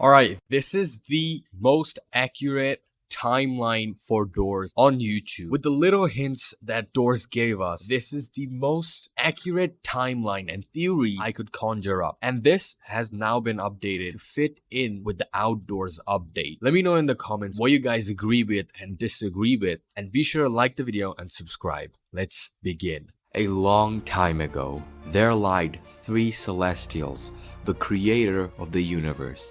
Alright, this is the most accurate timeline for Doors on YouTube. With the little hints that Doors gave us, this is the most accurate timeline and theory I could conjure up. And this has now been updated to fit in with the Outdoors update. Let me know in the comments what you guys agree with and disagree with, and be sure to like the video and subscribe. Let's begin. A long time ago, there lied three Celestials, the creator of the universe.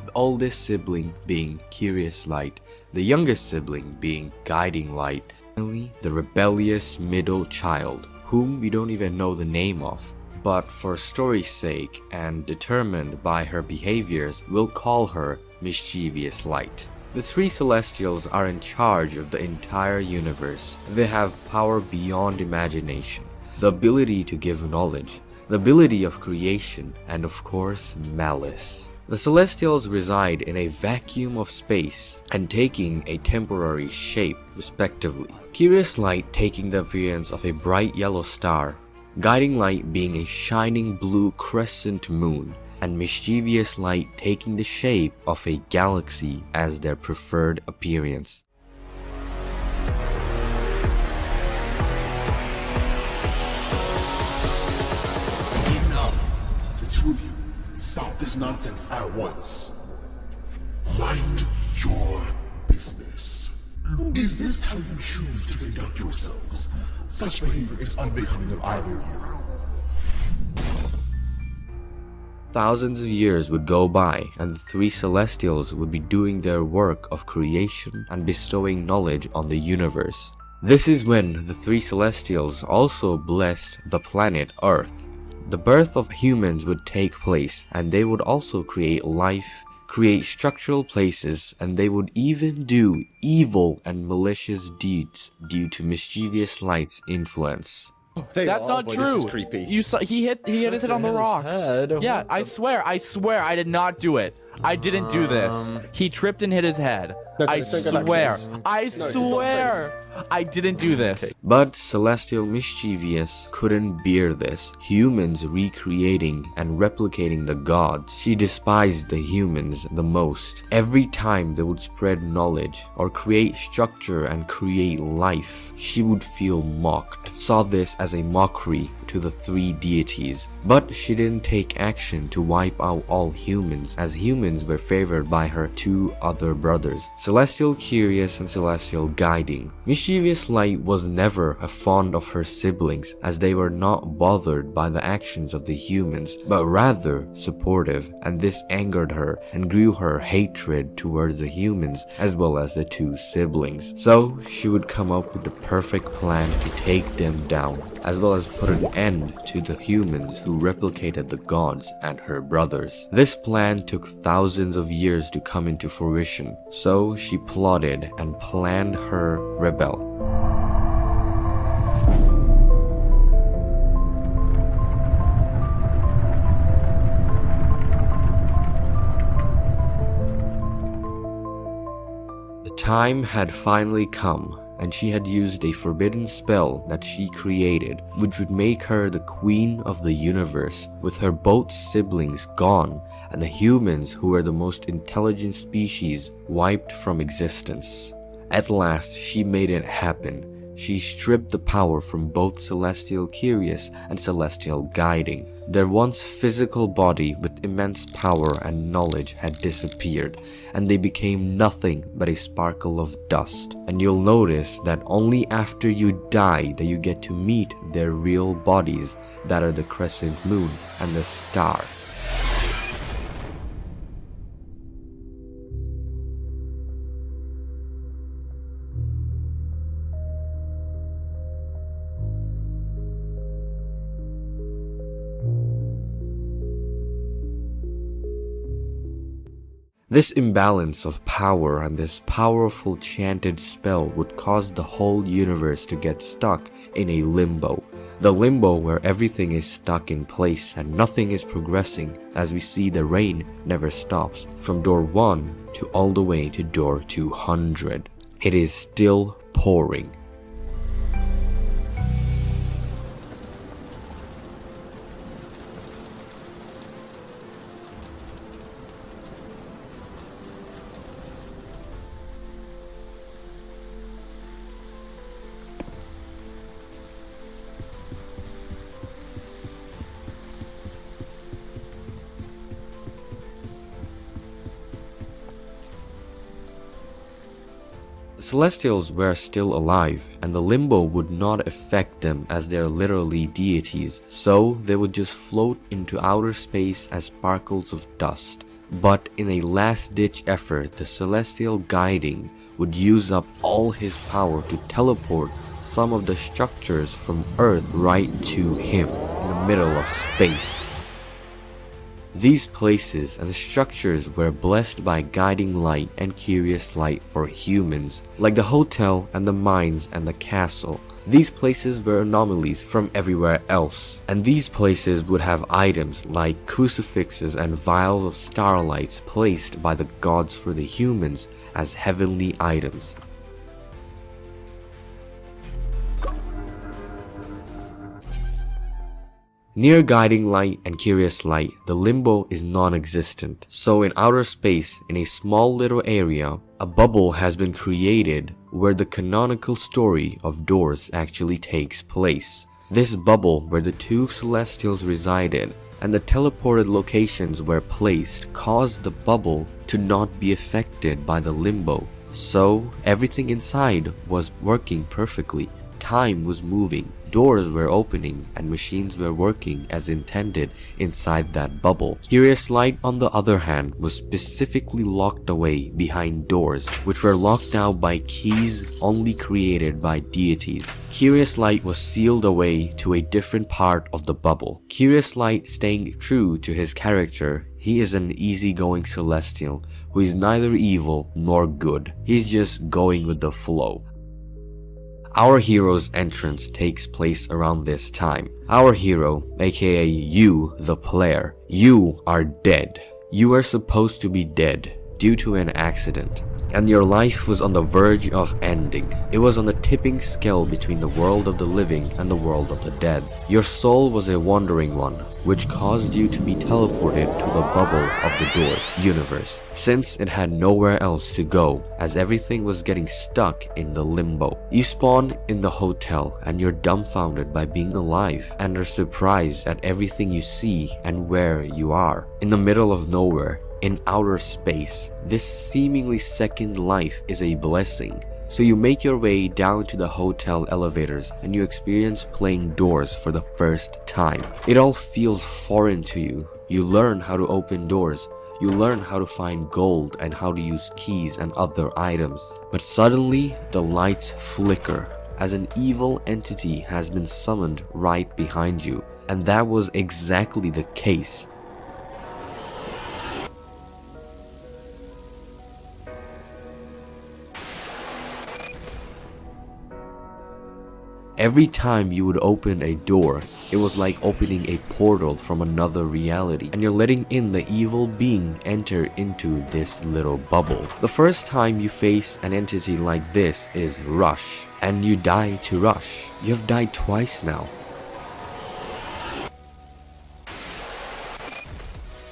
The oldest sibling being Curious Light, the youngest sibling being Guiding Light, finally the rebellious middle child, whom we don't even know the name of, but for story's sake and determined by her behaviors, we'll call her Mischievous Light. The three Celestials are in charge of the entire universe. They have power beyond imagination, the ability to give knowledge, the ability of creation, and of course, malice. The Celestials reside in a vacuum of space and taking a temporary shape, respectively. Curious Light taking the appearance of a bright yellow star, Guiding Light being a shining blue crescent moon, and Mischievous Light taking the shape of a galaxy as their preferred appearance. Enough! The two of you, stop this nonsense at once. Mind your business. Is this how you choose to conduct yourselves? Such behavior is unbecoming of either of you. Thousands of years would go by, and the three Celestials would be doing their work of creation and bestowing knowledge on the universe. This is when the three Celestials also blessed the planet Earth. The birth of humans would take place, and they would also create life, create structural places, and they would even do evil and malicious deeds due to Mischievous Light's influence. That's not boy, true. This is creepy. You saw he hit his head on the rocks. Yeah, I swear I did not do it. I didn't do this. He tripped and hit his head. I swear. I swear. I didn't do this. But Celestial Mischievous couldn't bear this. Humans recreating and replicating the gods. She despised the humans the most. Every time they would spread knowledge or create structure and create life, she would feel mocked. Saw this as a mockery to the three deities. But she didn't take action to wipe out all humans, as humans were favored by her two other brothers, Celestial Curious and Celestial Guiding. Mischievous Light was never fond of her siblings, as they were not bothered by the actions of the humans, but rather supportive, and this angered her and grew her hatred towards the humans as well as the two siblings. So she would come up with the perfect plan to take them down, as well as put an end to the humans who replicated the gods and her brothers. This plan took thousands of years to come into fruition, so she plotted and planned her rebel. The time had finally come, and she had used a forbidden spell that she created, which would make her the queen of the universe, with her both siblings gone and the humans, who were the most intelligent species, wiped from existence. At last, she made it happen. She stripped the power from both Celestial Curious and Celestial Guiding. Their once physical body with immense power and knowledge had disappeared, and they became nothing but a sparkle of dust. And you'll notice that only after you die that you get to meet their real bodies, that are the crescent moon and the star. This imbalance of power and this powerful chanted spell would cause the whole universe to get stuck in a limbo. The limbo where everything is stuck in place and nothing is progressing, as we see the rain never stops, from door 1 to all the way to door 200. It is still pouring. Celestials were still alive, and the limbo would not affect them as they're literally deities, so they would just float into outer space as sparkles of dust. But in a last-ditch effort, the celestial guiding would use up all his power to teleport some of the structures from Earth right to him in the middle of space. These places and the structures were blessed by guiding light and curious light for humans, like the hotel and the mines and the castle. These places were anomalies from everywhere else, and these places would have items like crucifixes and vials of starlights placed by the gods for the humans as heavenly items. Near guiding light and curious light, the limbo is non-existent. So in outer space, in a small little area, a bubble has been created where the canonical story of Doors actually takes place. This bubble where the two celestials resided and the teleported locations were placed caused the bubble to not be affected by the limbo. So everything inside was working perfectly. Time was moving, doors were opening, and machines were working as intended inside that bubble. Curious Light, on the other hand, was specifically locked away behind doors, which were locked out by keys only created by deities. Curious Light was sealed away to a different part of the bubble. Curious Light, staying true to his character, he is an easygoing celestial who is neither evil nor good. He's just going with the flow. Our hero's entrance takes place around this time. Our hero, aka you, the player, you are dead. You were supposed to be dead due to an accident, and your life was on the verge of ending. It was on the tipping scale between the world of the living and the world of the dead. Your soul was a wandering one, which caused you to be teleported to the bubble of the Doors universe, since it had nowhere else to go, as everything was getting stuck in the limbo. You spawn in the hotel, and you're dumbfounded by being alive, and are surprised at everything you see and where you are. In the middle of nowhere, in outer space, this seemingly second life is a blessing. So you make your way down to the hotel elevators and you experience playing Doors for the first time. It all feels foreign to you. You learn how to open doors. You learn how to find gold and how to use keys and other items. But suddenly, the lights flicker as an evil entity has been summoned right behind you. And that was exactly the case. Every time you would open a door, it was like opening a portal from another reality, and you're letting in the evil being enter into this little bubble. The first time you face an entity like this is Rush, and you die to Rush. You have died twice now.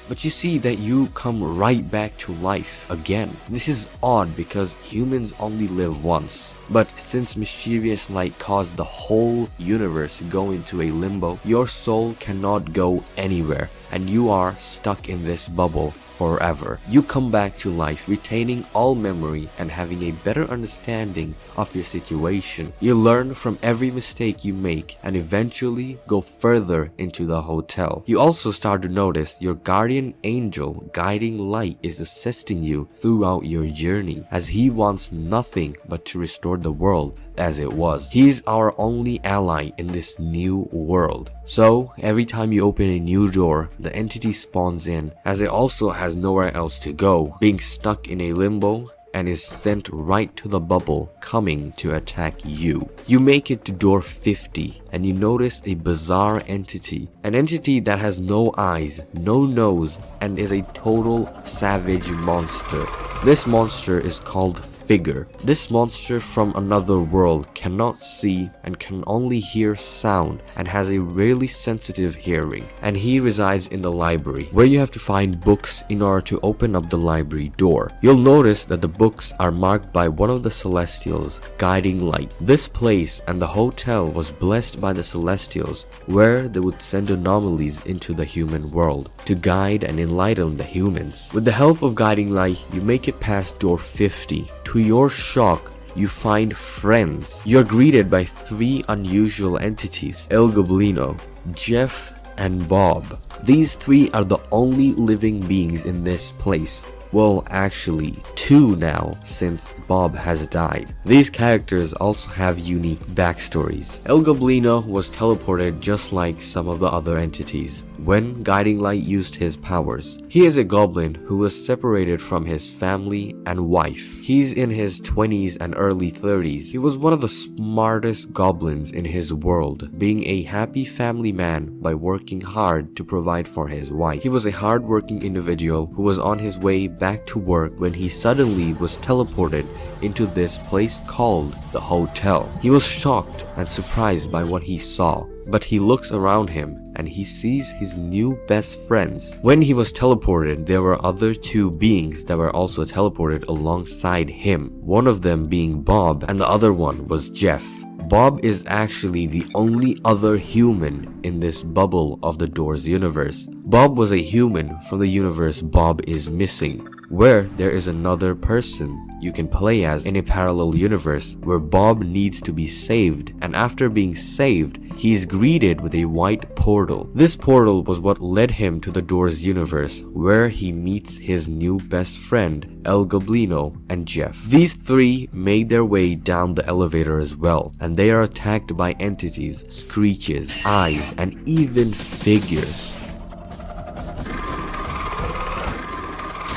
But you see that you come right back to life again. This is odd because humans only live once. But since Mischievous Light caused the whole universe to go into a limbo, your soul cannot go anywhere, and you are stuck in this bubble forever. You come back to life, retaining all memory and having a better understanding of your situation. You learn from every mistake you make and eventually go further into the hotel. You also start to notice your guardian angel guiding light is assisting you throughout your journey, as he wants nothing but to restore the world as it was. He is our only ally in this new world. So every time you open a new door, the entity spawns in, as it also has nowhere else to go, being stuck in a limbo, and is sent right to the bubble, coming to attack you. You make it to door 50, and you notice a bizarre entity. An entity that has no eyes, no nose, and is a total savage monster. This monster is called Figure. This monster from another world cannot see and can only hear sound and has a really sensitive hearing, and he resides in the library, where you have to find books in order to open up the library door. You'll notice that the books are marked by one of the Celestials, guiding light. This place and the hotel was blessed by the Celestials, where they would send anomalies into the human world to guide and enlighten the humans. With the help of guiding light, you make it past door 50. To your shock, you find friends. You're greeted by three unusual entities: El Goblino, Jeff, and Bob. These three are the only living beings in this place. Well, actually, two now, since Bob has died. These characters also have unique backstories. El Goblino was teleported just like some of the other entities when Guiding Light used his powers. He is a goblin who was separated from his family and wife. He's in his 20s and early 30s. He was one of the smartest goblins in his world, being a happy family man by working hard to provide for his wife. He was a hard-working individual who was on his way back to work when he suddenly was teleported into this place called the hotel. He was shocked and surprised by what he saw, but he looks around him and he sees his new best friends. When he was teleported, there were other two beings that were also teleported alongside him, one of them being Bob and the other one was Jeff. Bob is actually the only other human in this bubble of the Doors universe. Bob was a human from the universe Bob is missing, where there is another person you can play as in a parallel universe where Bob needs to be saved, and after being saved, he is greeted with a white portal. This portal was what led him to the Doors universe, where he meets his new best friend, El Goblino and Jeff. These three made their way down the elevator as well, and they are attacked by entities, screeches, eyes, and even figures.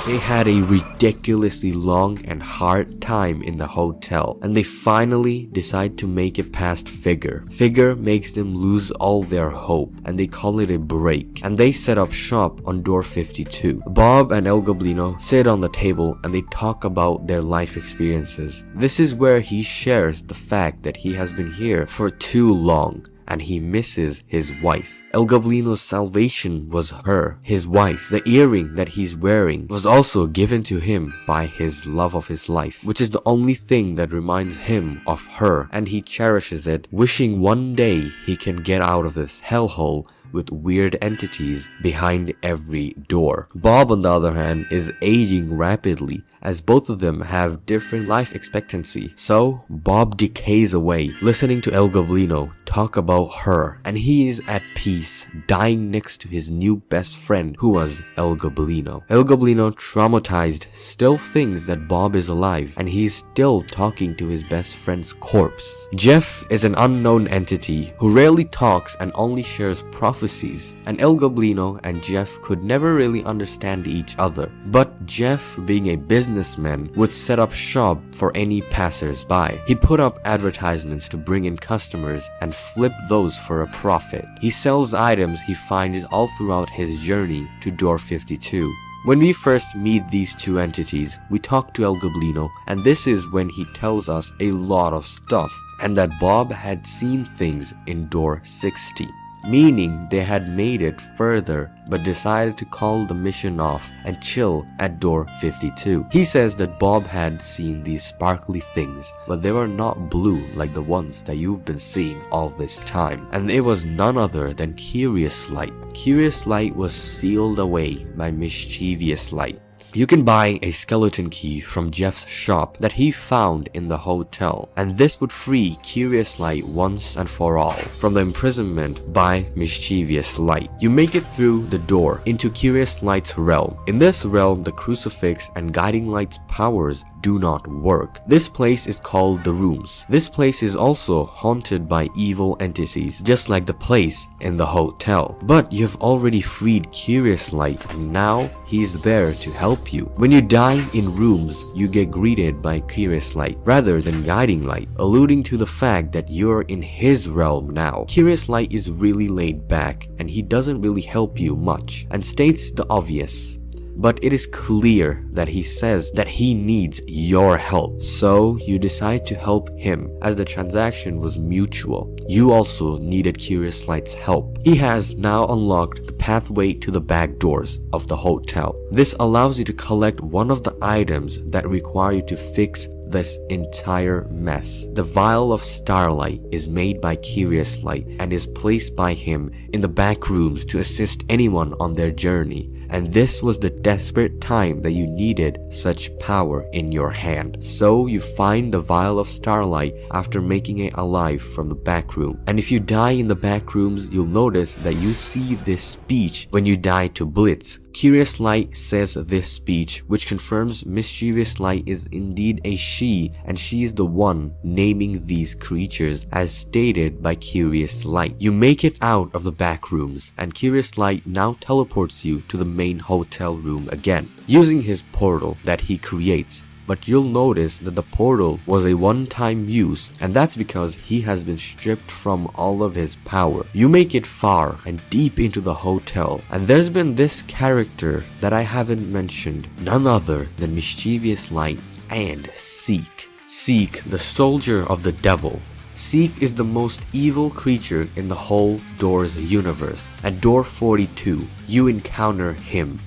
They had a ridiculously long and hard time in the hotel, and they finally decide to make it past Figure. Figure makes them lose all their hope, and they call it a break, and they set up shop on door 52. Bob and El Goblino sit on the table and they talk about their life experiences. This is where he shares the fact that he has been here for too long, and he misses his wife. El Goblino's salvation was her, his wife. The earring that he's wearing was also given to him by his love of his life, which is the only thing that reminds him of her, and he cherishes it, wishing one day he can get out of this hellhole with weird entities behind every door. Bob, on the other hand, is aging rapidly, as both of them have different life expectancy. So Bob decays away, listening to El Goblino talk about her, and he is at peace, dying next to his new best friend, who was El Goblino. El Goblino, traumatized, still thinks that Bob is alive, and he's still talking to his best friend's corpse. Jeff is an unknown entity who rarely talks and only shares prophecies, and El Goblino and Jeff could never really understand each other. But Jeff, being a businessman, would set up shop for any passers-by. He put up advertisements to bring in customers and flip those for a profit. He sells items he finds all throughout his journey to door 52. When we first meet these two entities, we talk to El Goblino, and this is when he tells us a lot of stuff, and that Bob had seen things in door 60. Meaning they had made it further but decided to call the mission off and chill at door 52. He says that Bob had seen these sparkly things, but they were not blue like the ones that you've been seeing all this time, and it was none other than Curious Light. Curious Light was sealed away by Mischievous Light. You can buy a skeleton key from Jeff's shop that he found in the hotel, and this would free Curious Light once and for all from the imprisonment by Mischievous Light. You make it through the door into Curious Light's realm. In this realm, the crucifix and Guiding Light's powers do not work. This place is called the Rooms. This place is also haunted by evil entities, just like the place in the hotel. But you've already freed Curious Light, and now he's there to help you. When you die in Rooms, you get greeted by Curious Light rather than Guiding Light, alluding to the fact that you're in his realm now. Curious Light is really laid back, and he doesn't really help you much, and states the obvious. But it is clear that he says that he needs your help. So you decide to help him, as the transaction was mutual. You also needed Curious Light's help. He has now unlocked the pathway to the back doors of the hotel. This allows you to collect one of the items that require you to fix this entire mess. The Vial of Starlight is made by Curious Light and is placed by him in the back rooms to assist anyone on their journey. and this was the desperate time that you needed such power in your hand. So you find the vial of starlight after making it alive from the back room. And if you die in the back rooms, you'll notice that you see this speech when you die to Blitz. Curious Light says this speech, which confirms Mischievous Light is indeed a she, and she is the one naming these creatures as stated by Curious Light. You make it out of the back rooms, and Curious Light now teleports you to the main hotel room again, using his portal that he creates. But you'll notice that the portal was a one-time use, and that's because he has been stripped from all of his power. You make it far and deep into the hotel, and there's been this character that I haven't mentioned, none other than Mischievous Light and Seek. Seek, the soldier of the devil. Seek is the most evil creature in the whole Doors universe. At door 42, you encounter him.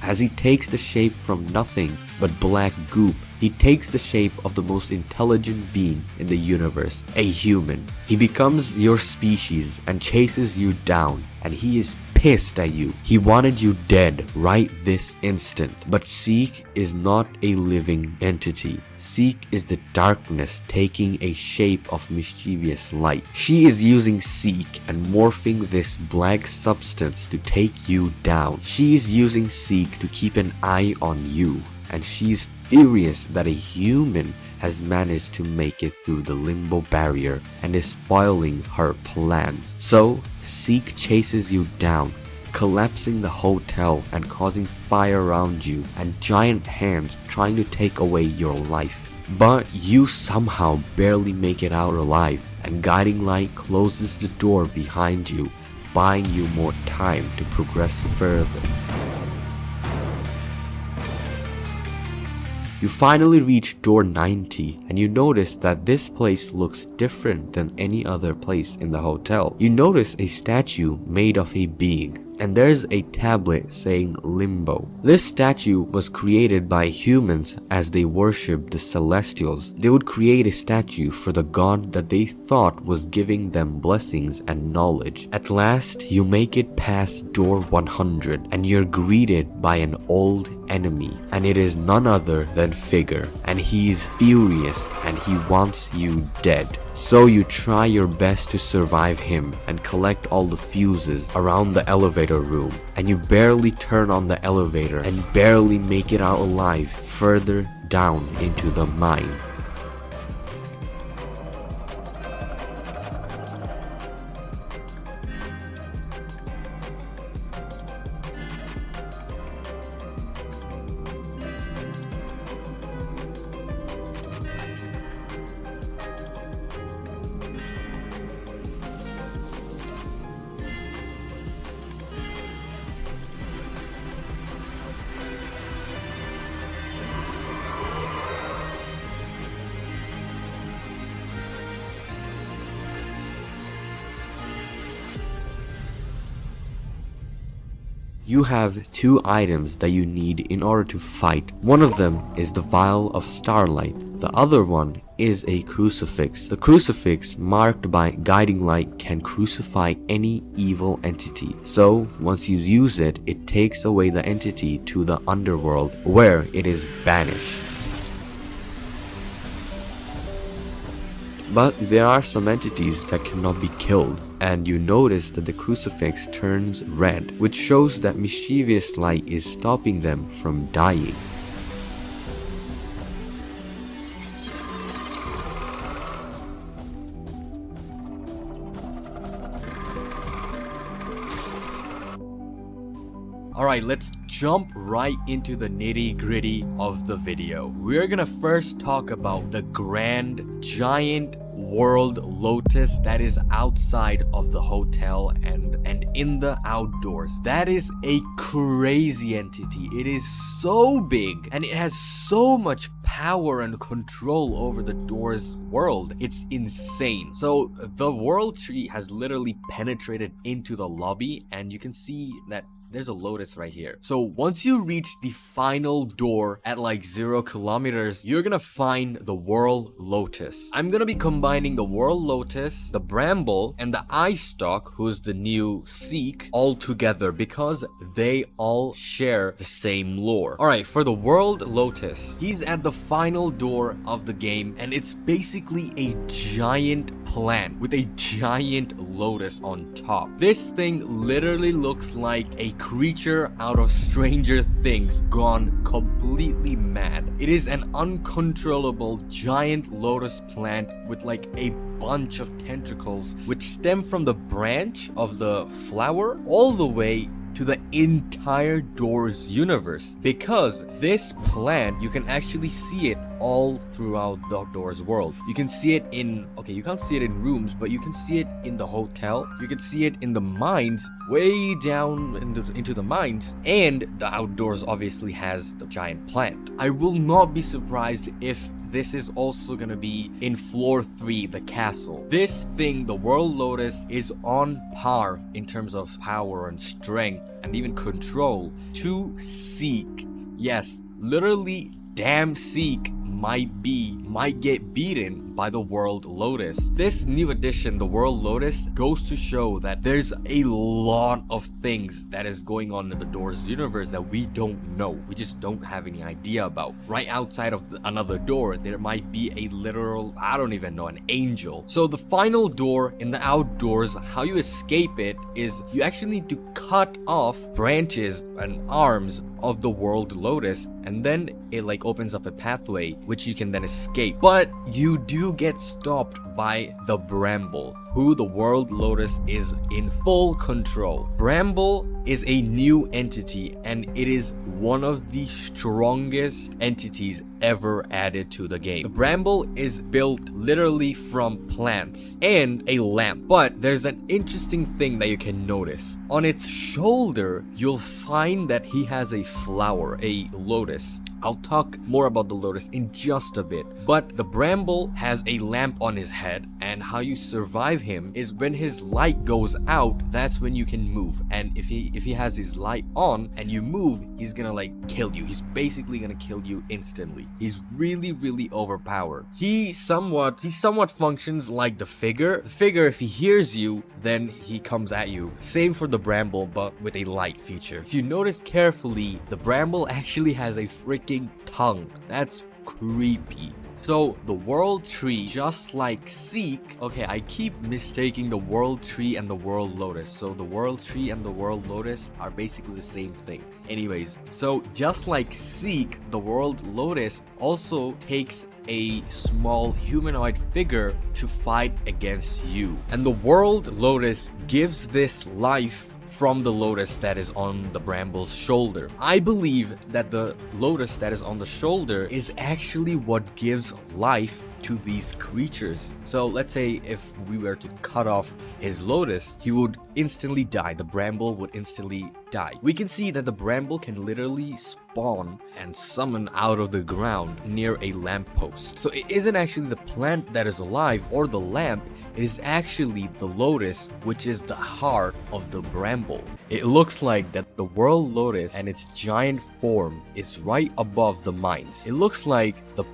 As he takes the shape from nothing but black goop, he takes the shape of the most intelligent being in the universe, a human. He becomes your species and chases you down, and he is pissed at you. He wanted you dead right this instant. But Seek is not a living entity. Seek is the darkness taking a shape of Mischievous Light. She is using Seek and morphing this black substance to take you down. She is using Seek to keep an eye on you, and she's furious that a human has managed to make it through the limbo barrier and is spoiling her plans. So Seek chases you down, collapsing the hotel and causing fire around you and giant hands trying to take away your life. But you somehow barely make it out alive, and Guiding Light closes the door behind you, buying you more time to progress further. You finally reach door 90, and you notice that this place looks different than any other place in the hotel. You notice a statue made of a being, and there's a tablet saying Limbo. This statue was created by humans as they worshipped the Celestials. They would create a statue for the god that they thought was giving them blessings and knowledge. At last, you make it past door 100, and you're greeted by an old enemy, and it is none other than Figure, and he's furious and he wants you dead. So you try your best to survive him and collect all the fuses around the elevator room, and you barely turn on the elevator and barely make it out alive further down into the mine. You have two items that you need in order to fight. One of them is the Vial of Starlight. The other one is a crucifix. The crucifix marked by Guiding Light can crucify any evil entity. So once you use it, it takes away the entity to the underworld where it is banished. But there are some entities that cannot be killed, and you notice that the crucifix turns red, which shows that Mischievous Light is stopping them from dying. Alright, let's jump right into the nitty-gritty of the video. We're gonna first talk about the grand, giant world lotus that is outside of the hotel and in the outdoors. That is a crazy entity. It is so big and it has so much power and control over the Doors world. It's insane. So the world tree has literally penetrated into the lobby, and you can see that there's a lotus right here. So once you reach the final door at like 0 kilometers, you're gonna find the World Lotus. I'm gonna be combining the World Lotus, the Bramble, and the Eye Stalk, who's the new Seek, all together because they all share the same lore. Alright, for the World Lotus, he's at the final door of the game, and it's basically a giant plant with a giant lotus on top. This thing literally looks like a creature out of Stranger Things gone completely mad. It is an uncontrollable giant lotus plant with like a bunch of tentacles which stem from the branch of the flower all the way to the entire Doors universe. Because this plant, you can actually see it all throughout the Doors world. You can see it in, okay, you can't see it in rooms, but you can see it in the hotel. You can see it in the mines, way down into the mines, and the outdoors obviously has the giant plant. I will not be surprised if this is also gonna be in floor 3, the castle. This thing, the World Lotus, is on par in terms of power and strength and even control to Seek. Yes, literally, damn Seek might get beaten by the World Lotus. This new addition, the World Lotus, goes to show that there's a lot of things that is going on in the Doors universe that we don't know. We just don't have any idea about. Right outside of another door, there might be a literal, I don't even know, an angel. So the final door in the outdoors, how you escape it is you actually need to cut off branches and arms of the World Lotus, and then it like opens up a pathway which you can then escape. But you do get stopped by the Bramble, who the World Lotus is in full control. Bramble is a new entity, and it is one of the strongest entities ever added to the game. The Bramble is built literally from plants and a lamp, but there's an interesting thing that you can notice. On its shoulder, you'll find that he has a flower, a lotus. I'll talk more about the lotus in just a bit, but the Bramble has a lamp on his head, and how you survive him is when his light goes out, that's when you can move. And if he has his light on and you move, he's gonna like kill you. He's basically gonna kill you instantly. He's really overpowered. He somewhat functions like the Figure. The Figure, if he hears you, then he comes at you. Same for the Bramble, but with a light feature. If you notice carefully, the Bramble actually has a freaking tongue. That's creepy. So the World Tree, just like Seek, okay, I keep mistaking the World Tree and the World Lotus. So the World Tree and the World Lotus are basically the same thing. Anyways, so just like Seek, the World Lotus also takes a small humanoid figure to fight against you. And the World Lotus gives this life from the lotus that is on the Bramble's shoulder. I believe that the lotus that is on the shoulder is actually what gives life to these creatures. So let's say if we were to cut off his lotus, he would instantly die. The Bramble would instantly die. We can see that the Bramble can literally spawn and summon out of the ground near a lamppost. So it isn't actually the plant that is alive or the lamp, it is actually the lotus, which is the heart of the Bramble. It looks like that the World Lotus and its giant form is right above the mines. It looks like the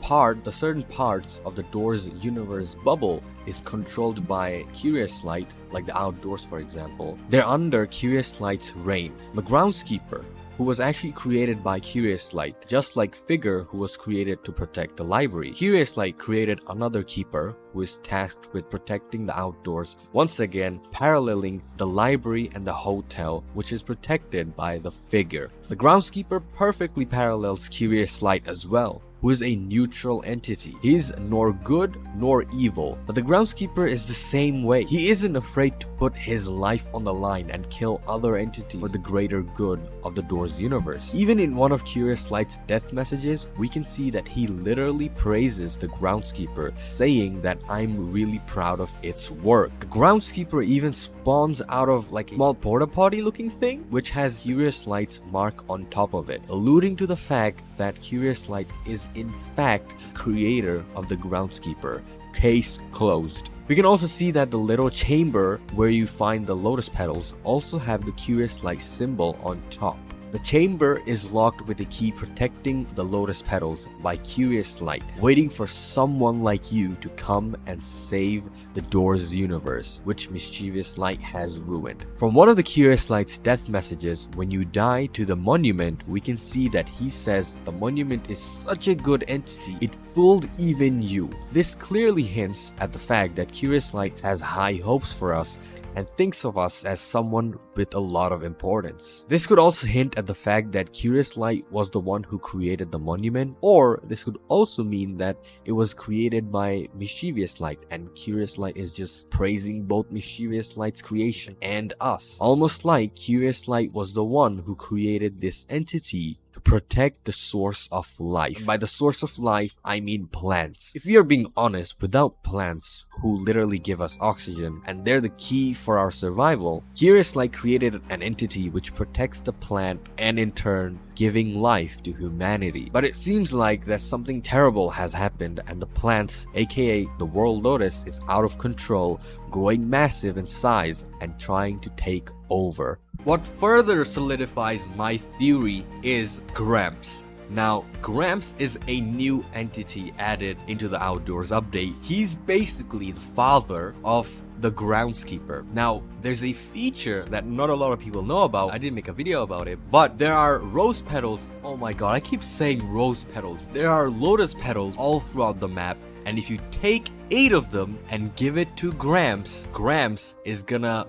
certain parts of the Doors universe bubble is controlled by Curious Light, like the outdoors for example. They're under Curious Light's reign. The Groundskeeper, who was actually created by Curious Light, just like Figure, who was created to protect the library. Curious Light created another keeper who is tasked with protecting the outdoors, once again paralleling the library and the hotel, which is protected by the Figure. The Groundskeeper perfectly parallels Curious Light as well, who is a neutral entity. He's nor good nor evil, but the Groundskeeper is the same way. He isn't afraid to put his life on the line and kill other entities for the greater good of the Doors universe. Even in one of Curious Light's death messages, we can see that he literally praises the Groundskeeper, saying that I'm really proud of its work. The Groundskeeper even spawns out of like a small porta potty looking thing, which has Curious Light's mark on top of it, alluding to the fact that Curious Light is in fact creator of the Groundskeeper. Case closed. We can also see that the little chamber where you find the lotus petals also have the Curious Light symbol on top. The chamber is locked with a key protecting the lotus petals by Curious Light, waiting for someone like you to come and save the Doors universe, which Mischievous Light has ruined. From one of the Curious Light's death messages, when you die to the monument, we can see that he says the monument is such a good entity, it fooled even you. This clearly hints at the fact that Curious Light has high hopes for us and thinks of us as someone with a lot of importance. This could also hint at the fact that Curious Light was the one who created the monument, or this could also mean that it was created by Mischievous Light and Curious Light is just praising both Mischievous Light's creation and us. Almost like Curious Light was the one who created this entity to protect the source of life. By the source of life, I mean plants. If we are being honest, without plants, who literally give us oxygen, and they're the key for our survival, Curious Light created an entity which protects the plant and in turn giving life to humanity. But it seems like that something terrible has happened and the plants, aka the World Lotus, is out of control, growing massive in size and trying to take over. What further solidifies my theory is Gramps. Now, Gramps is a new entity added into the Outdoors update. He's basically the father of the groundskeeper. Now, there's a feature that not a lot of people know about. I didn't make a video about it, but there are rose petals. Oh my god, I keep saying rose petals. There are lotus petals all throughout the map. And if you take 8 of them and give it to Gramps, Gramps is gonna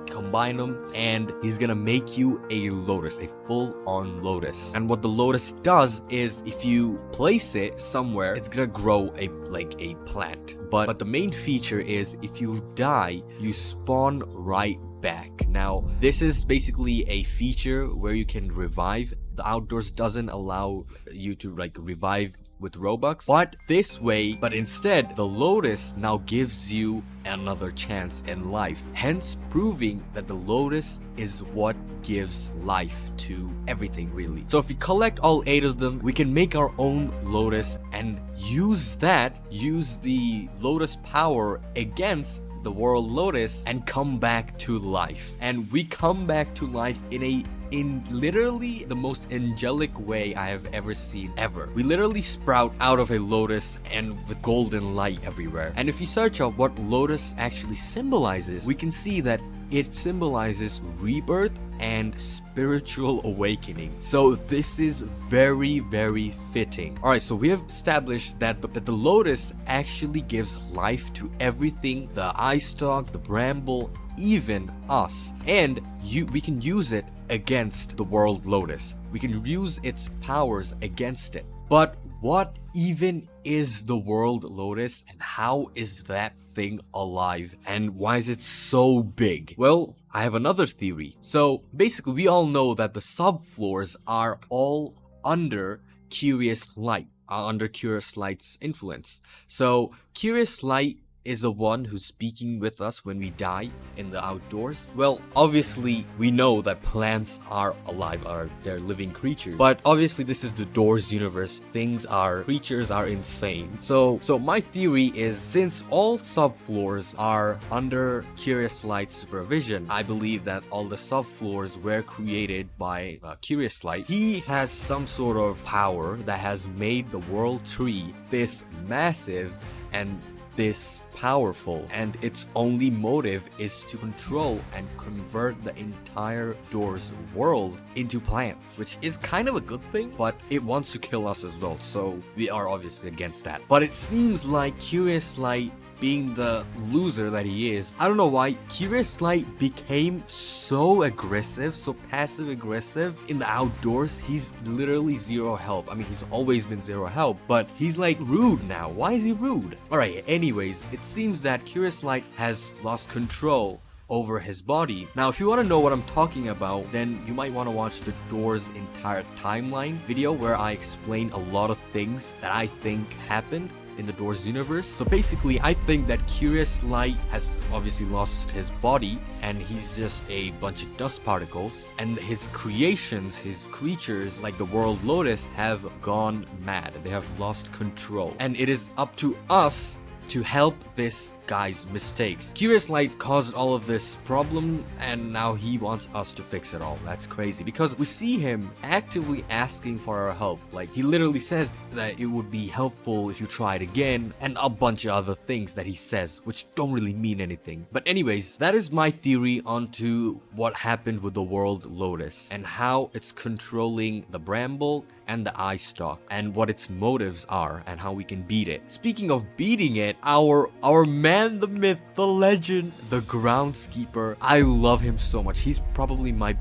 combine them and he's gonna make you a lotus, a full-on lotus. And what the lotus does is if you place it somewhere, it's gonna grow a plant. But the main feature is if you die, you spawn right back. Now, this is basically a feature where you can revive. The Outdoors doesn't allow you to revive with Robux, but instead the lotus now gives you another chance in life, hence proving that the lotus is what gives life to everything really. So if we collect all 8 of them, we can make our own lotus and use the lotus power against the World Lotus and come back to life. And we come back to life in literally the most angelic way I have ever seen ever. We literally sprout out of a lotus and with golden light everywhere. And if you search up what lotus actually symbolizes, we can see that it symbolizes rebirth and spiritual awakening. So this is very, very fitting. Alright, so we have established that the lotus actually gives life to everything, the eye stalk, the bramble, even us. And we can use it against the World Lotus. We can use its powers against it. But what even is the World Lotus and how is that thing alive and why is it so big? Well, I have another theory. So basically we all know that the subfloors are all under Curious Light, under Curious Light's influence. So Curious Light is the one who's speaking with us when we die in the Outdoors. Well, obviously we know that plants are alive, they're living creatures, but obviously this is the Doors universe. Creatures are insane. So my theory is, since all subfloors are under Curious Light's supervision, I believe that all the subfloors were created by Curious Light. He has some sort of power that has made the World Tree this massive and this powerful, and its only motive is to control and convert the entire Doors world into plants, which is kind of a good thing, but it wants to kill us as well, so we are obviously against that. But it seems like Curious Light, being the loser that he is, I don't know why Curious Light became so aggressive, so passive aggressive in the Outdoors. He's literally zero help. I mean, he's always been zero help, but he's rude now. Why is he rude? Alright, anyways, it seems that Curious Light has lost control over his body. Now, if you want to know what I'm talking about, then you might want to watch the Doors entire timeline video where I explain a lot of things that I think happened in the Doors universe. So basically, I think that Curious Light has obviously lost his body and he's just a bunch of dust particles, and his creations, his creatures like the World Lotus have gone mad. They have lost control, and it is up to us to help this guy's mistakes. Curious Light caused all of this problem, and now he wants us to fix it all. That's crazy, because we see him actively asking for our help. Like, he literally says that it would be helpful if you tried again, and a bunch of other things that he says, which don't really mean anything. But anyways, that is my theory onto what happened with the World Lotus, and how it's controlling the Bramble and the Eye Stalk, and what its motives are, and how we can beat it. Speaking of beating it, our man, the myth, the legend, the Groundskeeper, I love him so much. He's probably my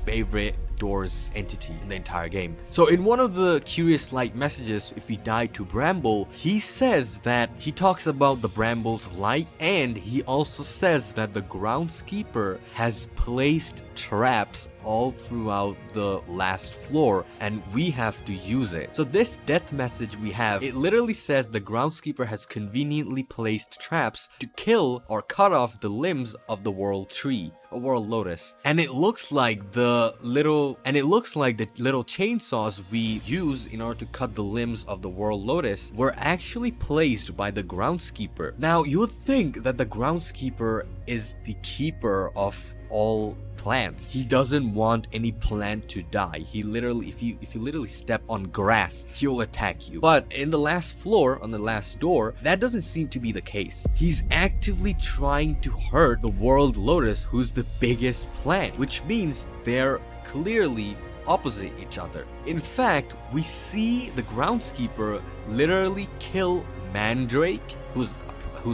favorite Doors entity in the entire game. So in one of the Curious Light messages, if we die to Bramble, he says that he talks about the Bramble's light, and he also says that the Groundskeeper has placed traps all throughout the last floor, and we have to use it. So this death message we have, it literally says the Groundskeeper has conveniently placed traps to kill or cut off the limbs of the World Tree, a World Lotus. And it looks like the little chainsaws we use in order to cut the limbs of the World Lotus were actually placed by the Groundskeeper. Now, you would think that the Groundskeeper is the keeper of all plants. He doesn't want any plant to die. He literally, if you literally step on grass, he'll attack you. But in the last floor, on the last door, that doesn't seem to be the case. He's actively trying to hurt the World Lotus, who's the biggest plant, which means they're clearly opposite each other. In fact, we see the Groundskeeper literally kill Mandrake, who's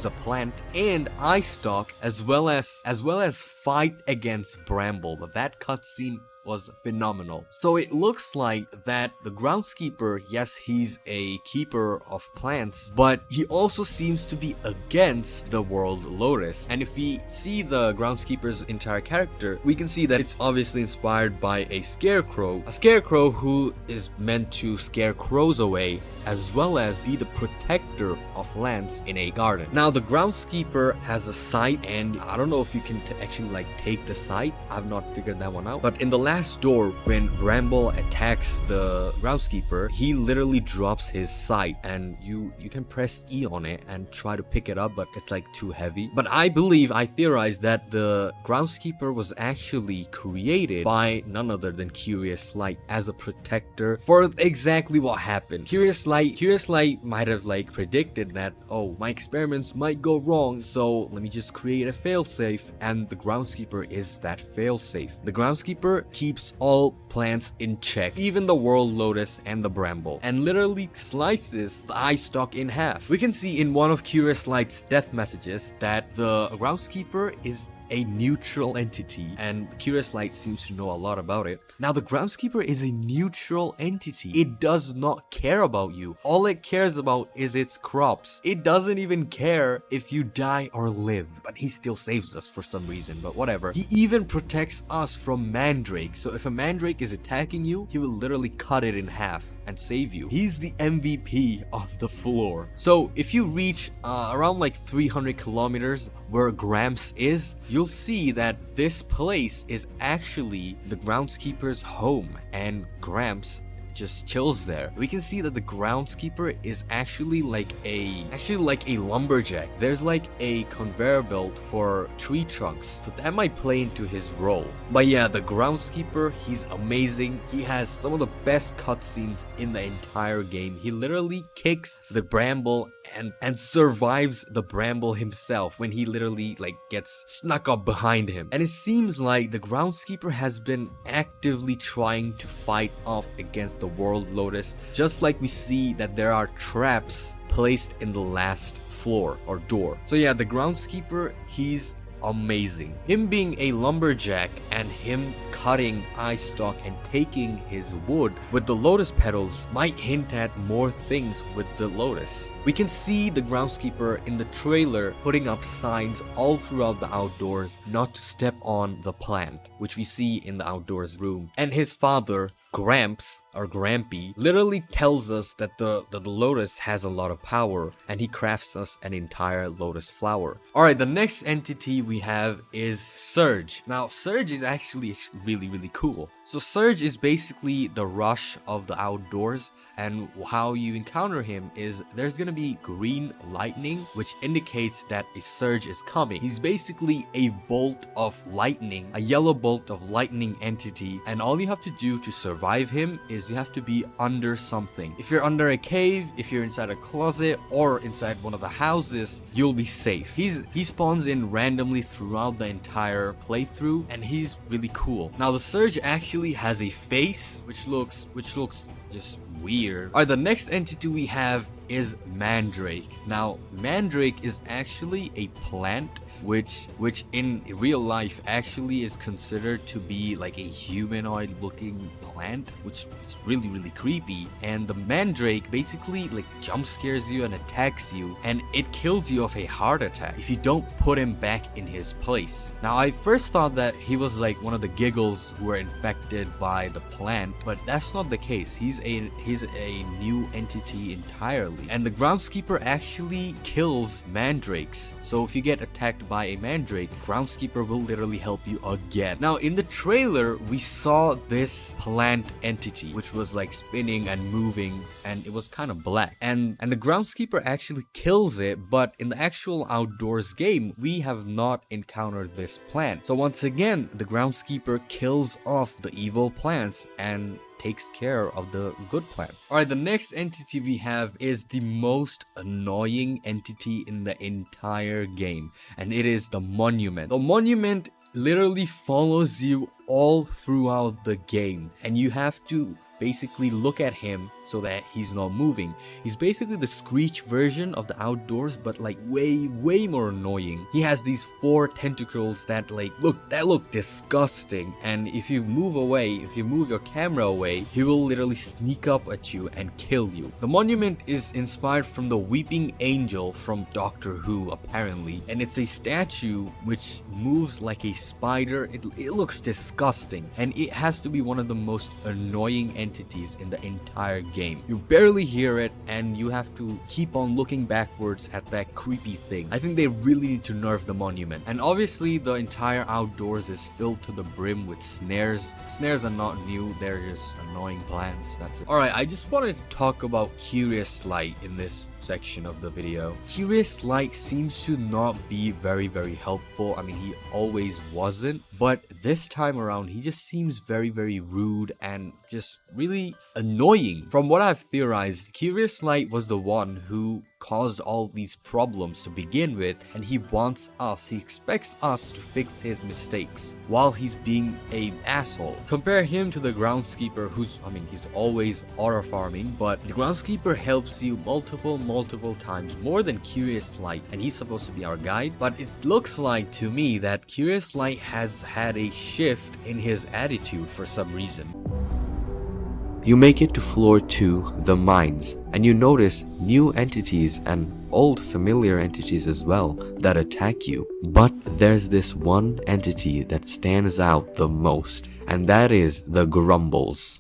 a plant, and Eye Stalk, as well as fight against Bramble. But that cutscene was phenomenal. So it looks like that the Groundskeeper, yes, he's a keeper of plants, but he also seems to be against the World Lotus. And if we see the Groundskeeper's entire character, we can see that it's obviously inspired by a scarecrow who is meant to scare crows away, as well as be the protector of lands in a garden. Now, the Groundskeeper has a sight, and I don't know if you can actually take the sight. I've not figured that one out. But in the last door, when Bramble attacks the Groundskeeper, he literally drops his sight, and you can press E on it and try to pick it up, but it's too heavy. But I theorize that the Groundskeeper was actually created by none other than Curious Light as a protector for exactly what happened. Curious Light might have predicted that, oh, my experiments might go wrong, so let me just create a failsafe, and the Groundskeeper is that failsafe. The Groundskeeper keeps all plants in check, even the World Lotus and the Bramble, and literally slices the Eye Stalk in half. We can see in one of Curious Light's death messages that the Groundskeeper is a neutral entity, and Curious Light seems to know a lot about it. Now, the Groundskeeper is a neutral entity. It does not care about you. All it cares about is its crops. It doesn't even care if you die or live, but he still saves us for some reason, but whatever. He even protects us from Mandrake, so if a Mandrake is attacking you, he will literally cut it in half and save you. He's the MVP of the floor. So if you reach around 300 kilometers where Gramps is, you'll see that this place is actually the Groundskeeper's home, and Gramps just chills there. We can see that the Groundskeeper is actually like a lumberjack. There's a conveyor belt for tree trunks, so that might play into his role. But yeah, the Groundskeeper, he's amazing. He has some of the best cutscenes in the entire game. He literally kicks the Bramble and survives the Bramble himself when he literally gets snuck up behind him. And it seems like the Groundskeeper has been actively trying to fight off against the World Lotus, just like we see that there are traps placed in the last floor or door. So yeah, the Groundskeeper, he's amazing. Him being a lumberjack and him cutting Eye Stalk and taking his wood with the lotus petals might hint at more things with the lotus. We can see the Groundskeeper in the trailer putting up signs all throughout the outdoors not to step on the plant, which we see in the outdoors room. And his father, Gramps, or Grampy, literally tells us that the lotus has a lot of power, and he crafts us an entire lotus flower. Alright, the next entity we have is Surge. Now, Surge is actually really cool. So Surge is basically the rush of the outdoors, and how you encounter him is there's gonna be green lightning, which indicates that a surge is coming. He's basically a bolt of lightning, a yellow bolt of lightning entity, and all you have to do to survive him is you have to be under something. If you're under a cave, if you're inside a closet, or inside one of the houses, you'll be safe. He spawns in randomly throughout the entire playthrough, and he's really cool. Now the Surge actually has a face which looks just weird. Alright, the next entity we have is Mandrake. Now, Mandrake is actually a plant which in real life actually is considered to be like a humanoid looking plant, which is really creepy. And the Mandrake basically like jump scares you and attacks you, and it kills you of a heart attack if you don't put him back in his place. Now, I first thought that he was like one of the Giggles who were infected by the plant, but that's not the case. He's a new entity entirely, and the Groundskeeper actually kills Mandrakes. So if you get attacked by a Mandrake, Groundskeeper will literally help you again. Now, in the trailer, we saw this plant entity, which was like spinning and moving, and it was kind of black. And the Groundskeeper actually kills it, but in the actual outdoors game, we have not encountered this plant. So once again, the Groundskeeper kills off the evil plants and takes care of the good plants. Alright, the next entity we have is the most annoying entity in the entire game, and it is the Monument. The Monument literally follows you all throughout the game, and you have to basically look at him so that he's not moving. He's basically the Screech version of the outdoors, but like way more annoying. He has these 4 tentacles that look disgusting, and if you move away, if you move your camera away, he will literally sneak up at you and kill you. The Monument is inspired from the Weeping Angel from Doctor Who, apparently, and it's a statue which moves like a spider. It looks disgusting, and it has to be one of the most annoying entities in the entire game. You barely hear it, and you have to keep on looking backwards at that creepy thing. I think they really need to nerf the Monument. And obviously the entire outdoors is filled to the brim with snares. Snares are not new, they're just annoying plants. That's it. Alright, I just wanted to talk about Curious Light in this section of the video. Curious Light seems to not be very helpful. I mean, he always wasn't, but this time around he just seems very rude and just really annoying. From what I've theorized, Curious Light was the one who caused all these problems to begin with, and he expects us to fix his mistakes while he's being a asshole. Compare him to the Groundskeeper, he's always auto farming, but the Groundskeeper helps you multiple times more than Curious Light, and he's supposed to be our guide. But it looks like to me that Curious Light has had a shift in his attitude for some reason. You make it to floor 2, the mines, and you notice new entities and old familiar entities as well that attack you. But there's this one entity that stands out the most, and that is the Grumbles.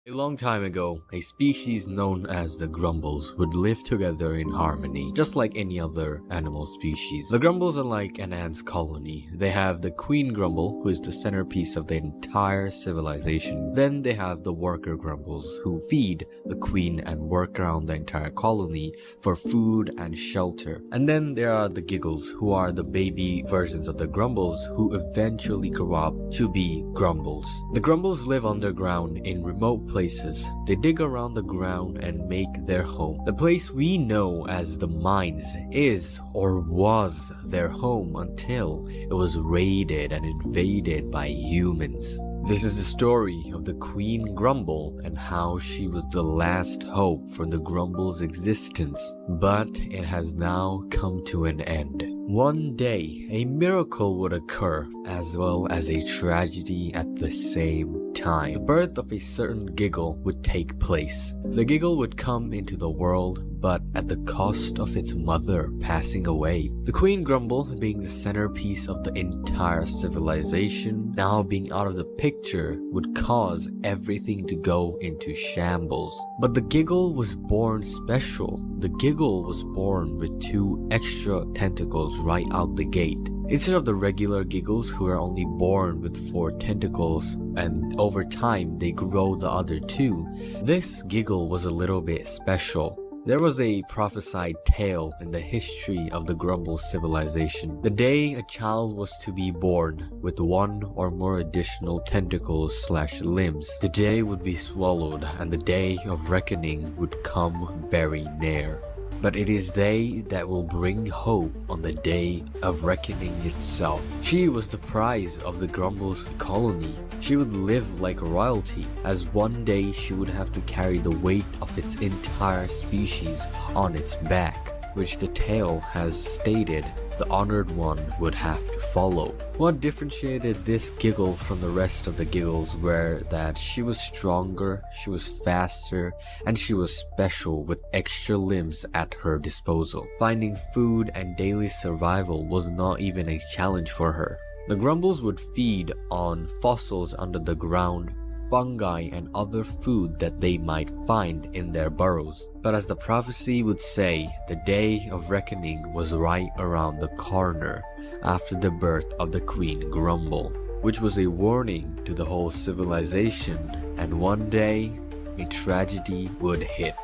A long time ago, a species known as the Grumbles would live together in harmony, just like any other animal species. The Grumbles are like an ant's colony. They have the Queen Grumble, who is the centerpiece of the entire civilization. Then they have the Worker Grumbles, who feed the queen and work around the entire colony for food and shelter. And then there are the Giggles, who are the baby versions of the Grumbles, who eventually grow up to be Grumbles. The Grumbles live underground in remote places. They dig around the ground and make their home. The place we know as the mines is or was their home until it was raided and invaded by humans. This is the story of the Queen Grumble and how she was the last hope for the Grumble's existence, but it has now come to an end. One day, a miracle would occur as well as a tragedy at the same time. The birth of a certain Giggle would take place. The Giggle would come into the world, but at the cost of its mother passing away. The Queen Grumble, being the centerpiece of the entire civilization, now being out of the picture, would cause everything to go into shambles. But the Giggle was born special. The Giggle was born with 2 extra tentacles right out the gate. Instead of the regular Giggles who are only born with 4 tentacles and over time they grow the other 2, this Giggle was a little bit special. There was a prophesied tale in the history of the Grumble civilization. The day a child was to be born with 1 or more additional tentacles/limbs, the day would be swallowed and the day of reckoning would come very near. But it is they that will bring hope on the day of reckoning itself. She was the prize of the Grumble's colony. She would live like royalty, as one day she would have to carry the weight of its entire species on its back, which the tale has stated the honored one would have to follow. What differentiated this Giggle from the rest of the Giggles were that she was stronger, she was faster, and she was special with extra limbs at her disposal. Finding food and daily survival was not even a challenge for her. The Grumbles would feed on fossils under the ground, fungi, and other food that they might find in their burrows. But as the prophecy would say, the day of reckoning was right around the corner after the birth of the Queen Grumble, which was a warning to the whole civilization, and one day a tragedy would hit.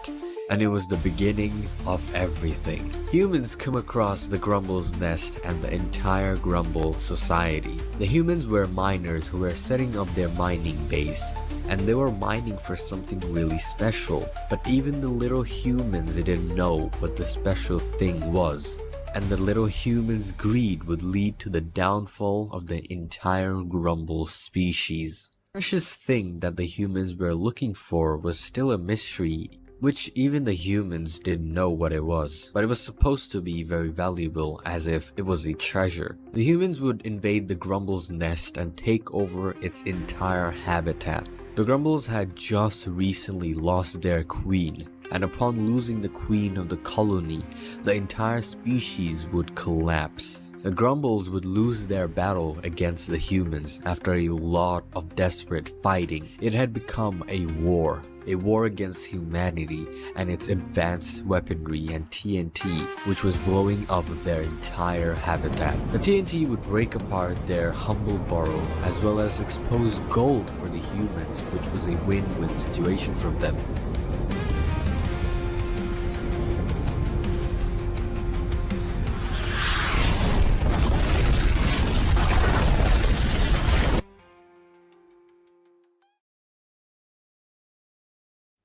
And it was the beginning of everything. Humans come across the Grumble's nest and the entire Grumble society. The humans were miners who were setting up their mining base, and they were mining for something really special. But even the little humans didn't know what the special thing was. And the little humans' greed would lead to the downfall of the entire Grumble species. The precious thing that the humans were looking for was still a mystery, which even the humans didn't know what it was, but it was supposed to be very valuable, as if it was a treasure. The humans would invade the Grumble's nest and take over its entire habitat. The Grumbles had just recently lost their queen, and upon losing the queen of the colony, the entire species would collapse. The Grumbles would lose their battle against the humans after a lot of desperate fighting. It had become a war against humanity and its advanced weaponry and TNT, which was blowing up their entire habitat. The TNT would break apart their humble burrow as well as expose gold for the humans, which was a win-win situation for them.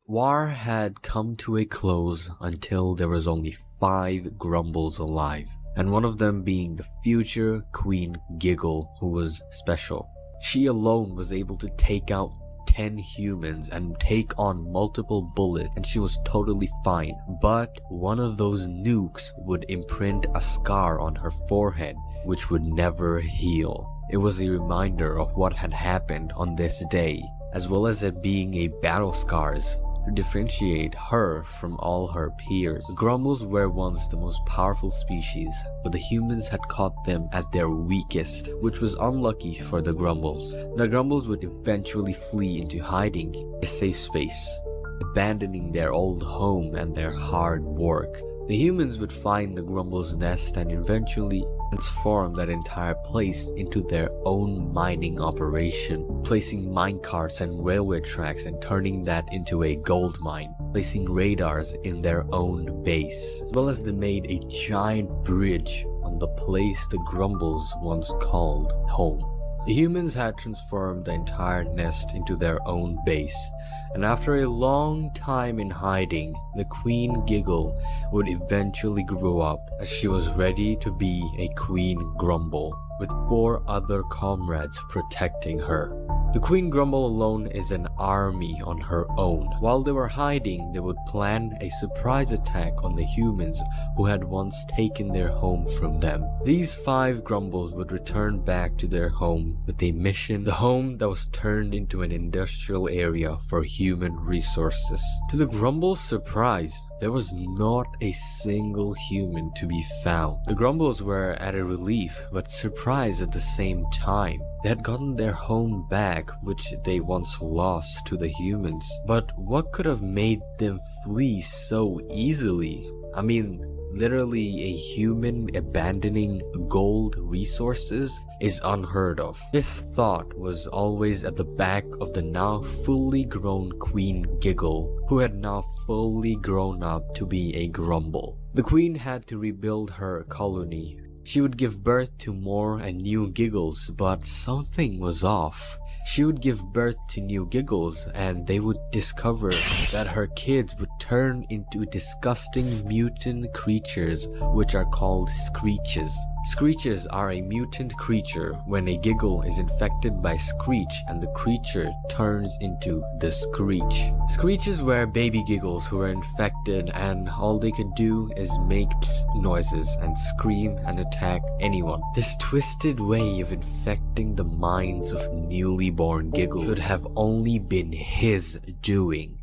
War had come to a close until there was only 5 Grumbles alive, and one of them being the future Queen Giggle, who was special. She alone was able to take out 10 humans and take on multiple bullets, and she was totally fine. But one of those nukes would imprint a scar on her forehead, which would never heal. It was a reminder of what had happened on this day, as well as it being a battle scars to differentiate her from all her peers. The Grumbles were once the most powerful species, but the humans had caught them at their weakest, which was unlucky for the Grumbles. The Grumbles would eventually flee into hiding, a safe space, abandoning their old home and their hard work. The humans would find the Grumble's nest and eventually transform that entire place into their own mining operation, placing minecarts and railway tracks and turning that into a gold mine, placing radars in their own base, as well as they made a giant bridge on the place the Grumbles once called home. The humans had transformed the entire nest into their own base, and after a long time in hiding, the Queen Giggle would eventually grow up as she was ready to be a Queen Grumble, with 4 other comrades protecting her. The Queen Grumble alone is an army on her own. While they were hiding, they would plan a surprise attack on the humans who had once taken their home from them. These 5 Grumbles would return back to their home with a mission, the home that was turned into an industrial area for human resources. To the Grumbles' surprise, there was not a single human to be found. The Grumbles were at a relief but surprised at the same time. They had gotten their home back, which they once lost to the humans. But what could have made them flee so easily? I mean, literally a human abandoning gold resources is unheard of. This thought was always at the back of the now fully grown Queen Giggle, who had now fully grown up to be a Grumble. The Queen had to rebuild her colony. She would give birth to more and new Giggles, but something was off. She would give birth to new Giggles, and they would discover that her kids would turn into disgusting mutant creatures, which are called Screeches. Screeches are a mutant creature when a Giggle is infected by Screech and the creature turns into the Screech. Screeches were baby Giggles who were infected, and all they could do is make psst noises and scream and attack anyone. This twisted way of infecting the minds of newly born Giggles could have only been his doing.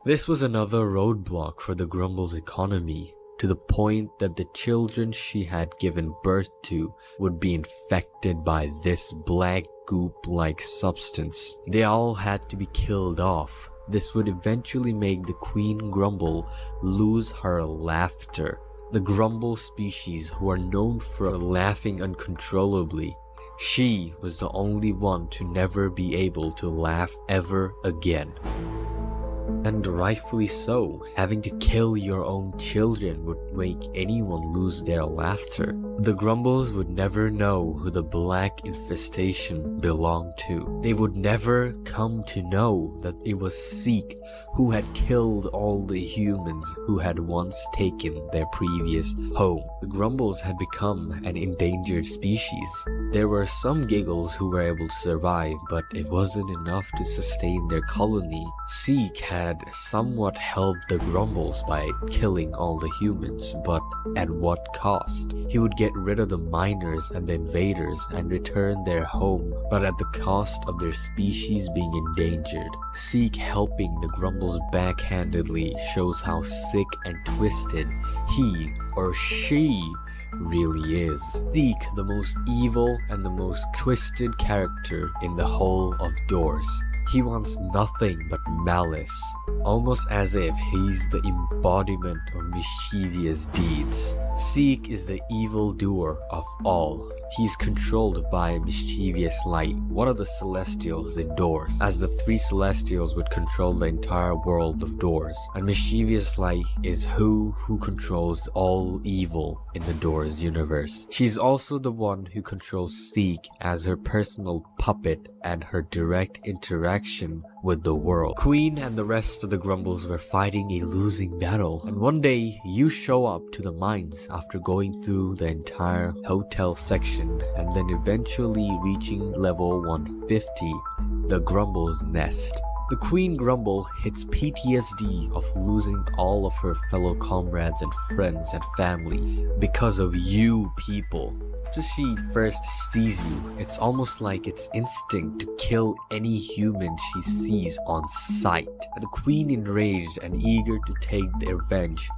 This was another roadblock for the Grumble's economy, to the point that the children she had given birth to would be infected by this black goop-like substance. They all had to be killed off. This would eventually make the Queen Grumble lose her laughter. The Grumble species, who are known for laughing uncontrollably, she was the only one to never be able to laugh ever again. And rightfully so. Having to kill your own children would make anyone lose their laughter. The Grumbles would never know who the black infestation belonged to. They would never come to know that it was Seek who had killed all the humans who had once taken their previous home. The Grumbles had become an endangered species. There were some Giggles who were able to survive, but it wasn't enough to sustain their colony. Seek had somewhat helped the Grumbles by killing all the humans, but at what cost? He would get rid of the miners and the invaders and return their home, but at the cost of their species being endangered. Seek helping the Grumbles backhandedly shows how sick and twisted he or she really is. Seek, the most evil and the most twisted character in the whole of Doors. He wants nothing but malice, almost as if he's the embodiment of mischievous deeds. Seek is the evil doer of all. He's controlled by a mischievous light, one of the Celestials in Doors, as the 3 Celestials would control the entire world of Doors. And mischievous light is who controls all evil in the Doors universe. She's also the one who controls Seek as her personal puppet and her direct interaction with the world. Queen and the rest of the Grumbles were fighting a losing battle, and one day you show up to the mines after going through the entire hotel section and then eventually reaching level 150, the Grumble's nest. The Queen Grumble hits PTSD of losing all of her fellow comrades and friends and family because of you people. After she first sees you, it's almost like it's instinct to kill any human she sees on sight. The Queen, enraged and eager to take the revenge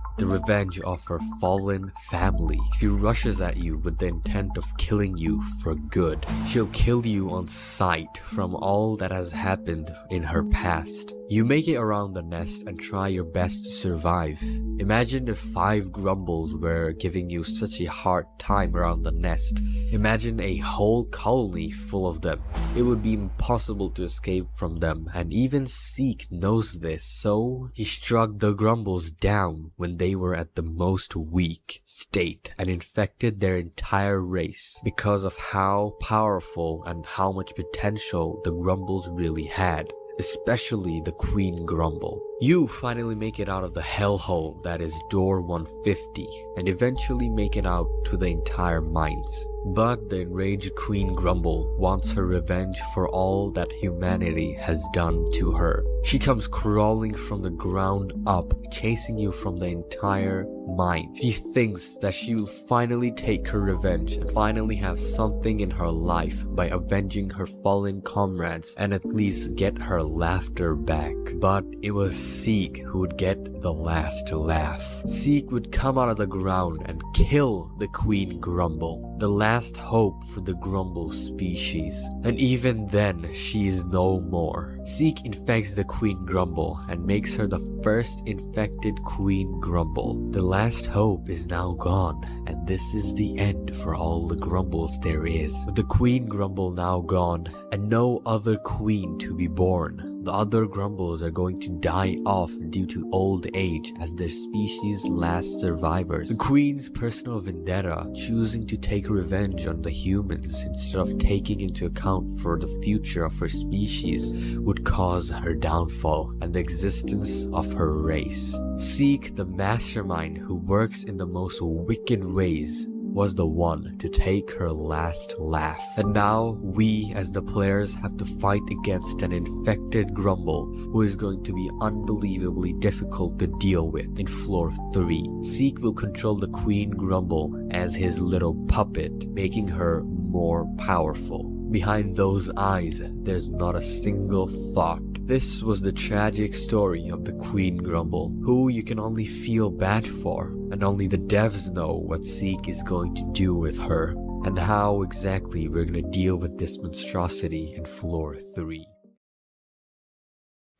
of her fallen family, she rushes at you with the intent of killing you for good. She'll kill you on sight from all that has happened in her past. You make it around the nest and try your best to survive. Imagine if 5 Grumbles were giving you such a hard time around the nest. Imagine a whole colony full of them. It would be impossible to escape from them, and even Seek knows this, so he struck the Grumbles down when they were at the most weak state and infected their entire race because of how powerful and how much potential the Grumbles really had. especially the Queen Grumble. You finally make it out of the hellhole that is door 150 and eventually make it out to the entire mines. But the enraged Queen Grumble wants her revenge for all that humanity has done to her. She comes crawling from the ground up, chasing you from the entire mine. She thinks that she will finally take her revenge and finally have something in her life by avenging her fallen comrades and at least get her laughter back. But it was Seek who would get the last laugh. Seek would come out of the ground and kill the Queen Grumble, the last hope for the Grumble species. And even then, she is no more. Seek infects the Queen Grumble and makes her the first infected Queen Grumble. The last hope is now gone, and this is the end for all the Grumbles there is. With the Queen Grumble now gone, and no other queen to be born, the other Grumbles are going to die off due to old age as their species' last survivors. The Queen's personal vendetta, choosing to take revenge on the humans instead of taking into account for the future of her species, would cause her downfall and the existence of her race. Seek, the mastermind who works in the most wicked ways, was the one to take her last laugh. And now we as the players have to fight against an infected Grumble who is going to be unbelievably difficult to deal with in floor 3. Seek will control the Queen Grumble as his little puppet, making her more powerful. Behind those eyes, there's not a single thought. This was the tragic story of the Queen Grumble, who you can only feel bad for, and only the devs know what Seek is going to do with her, and how exactly we're going to deal with this monstrosity in floor 3.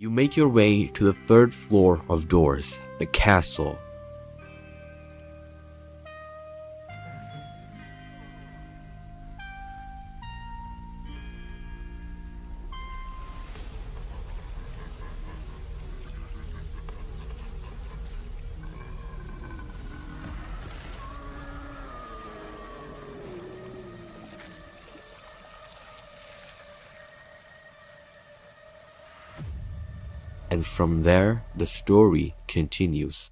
You make your way to the 3rd floor of doors, the castle. And from there, the story continues.